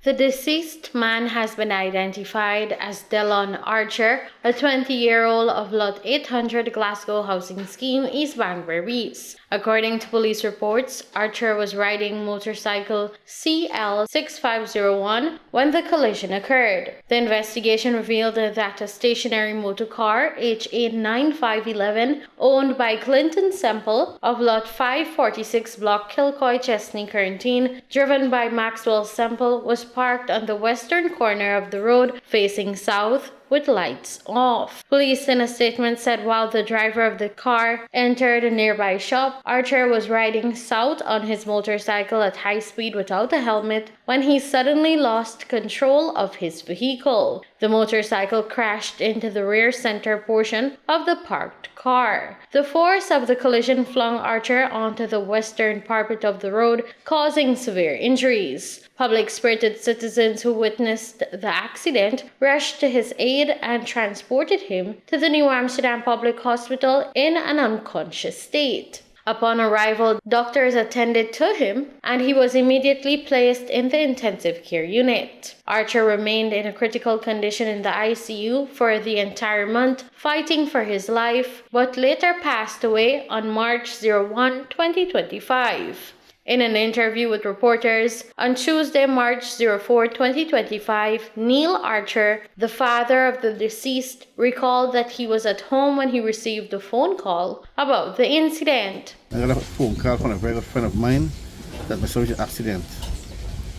The deceased man has been identified as Delon Archer, a 20-year-old of Lot 800 Glasgow Housing Scheme, East Bank, Berbice. According to police reports, Archer was riding motorcycle CL6501 when the collision occurred. The investigation revealed that a stationary motor car HA9511 owned by Clinton Semple of Lot 546 Block Kilcoy, Chesney, Currentine, driven by Maxwell Semple, was parked on the western corner of the road facing south with lights off. Police in a statement said while the driver of the car entered a nearby shop, Archer was riding south on his motorcycle at high speed without a helmet when he suddenly lost control of his vehicle. The motorcycle crashed into the rear center portion of the parked car. The force of the collision flung Archer onto the western parapet of the road, causing severe injuries. Public-spirited citizens who witnessed the accident rushed to his aid and transported him to the New Amsterdam Public Hospital in an unconscious state. Upon arrival, doctors attended to him and he was immediately placed in the intensive care unit. Archer remained in a critical condition in the ICU for the entire month, fighting for his life, but later passed away on March 01, 2025. In an interview with reporters on Tuesday, March 04, 2025, Neil Archer, the father of the deceased, recalled that he was at home when he received a phone call about the incident. I got a phone call from a very good friend of mine that my son was in an accident.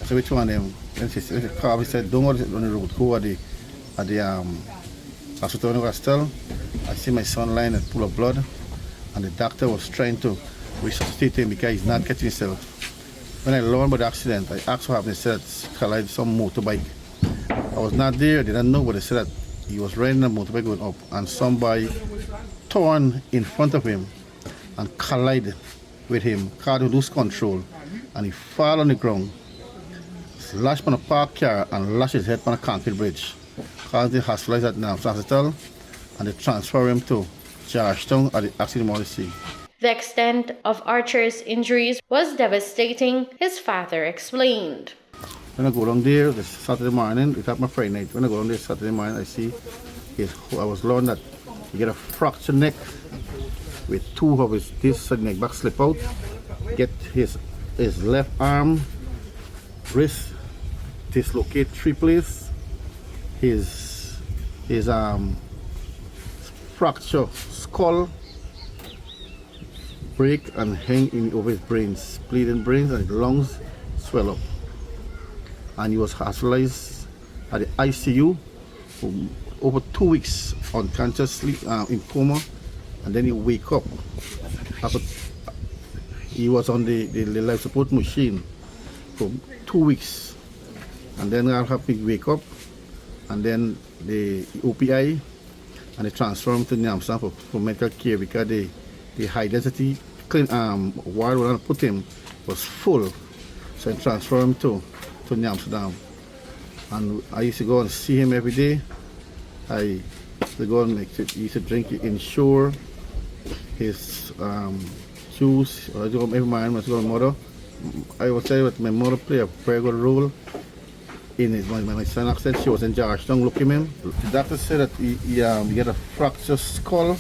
I said, which one of them? Then she called, he said, don't go on the road, go at the hospital in Westel. I see my son lying in a pool of blood, and the doctor was trying to resuscitate him because he's not getting himself. When I learned about the accident, I asked what happened. They said it collided some motorbike. I was not there, I didn't know, but they said that he was riding a motorbike going up and somebody turned in front of him and collided with him, car to lose control, and he fell on the ground, slashed on a parked car and lashed his head on a concrete bridge. Caused him hospitalized at Nam's Hospital, and they transferred him to Georgetown at the accident mortuary. The extent of Archer's injuries was devastating, his father explained. When I go down there this Saturday morning, it happened Friday night. When I go down there Saturday morning, I see I was learned that he get a fractured neck with two of his this neck back slip out. Get his left arm, wrist dislocate 3 places. His fracture skull break and hang in over his brains, bleeding brains, and his lungs swell up. And he was hospitalized at the ICU for over 2 weeks unconsciously in coma, and then he wake up. After he was on the life support machine for 2 weeks, and then I have to wake up, and then the OPI, and they transfer him to New Amsterdam for medical care because the high density ward where I put him was full, so I transferred him to New Amsterdam. And I used to go and see him every day. I used to go and he used to drink Ensure, his juice. I do every morning when I go to my mother. I would say that my mother played a very good role in his my son accident. She was in Georgetown looking at him. The doctor said that he had a fractured skull.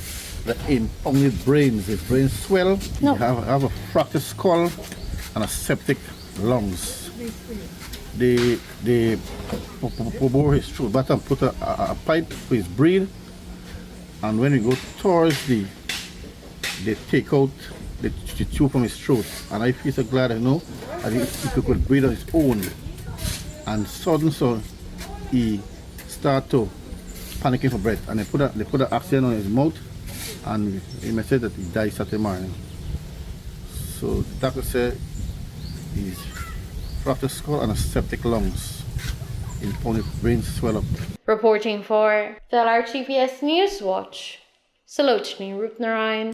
The impounded brains, his brain swell. No. He have a fractured skull and a septic lungs. They bore his throat back and put a pipe for his breathe, and when we go towards they take out the tube from his throat, and I feel so glad I know that he could breathe on his own. And suddenly so he start to panicking for breath, and they put an oxygen on his mouth. And he may say that he died Saturday morning. So the doctor said he's fractured skull and a septic lungs. Impounded brain swell up. Reporting for the LRTVS NewsWatch, Salochni Rupnarayan.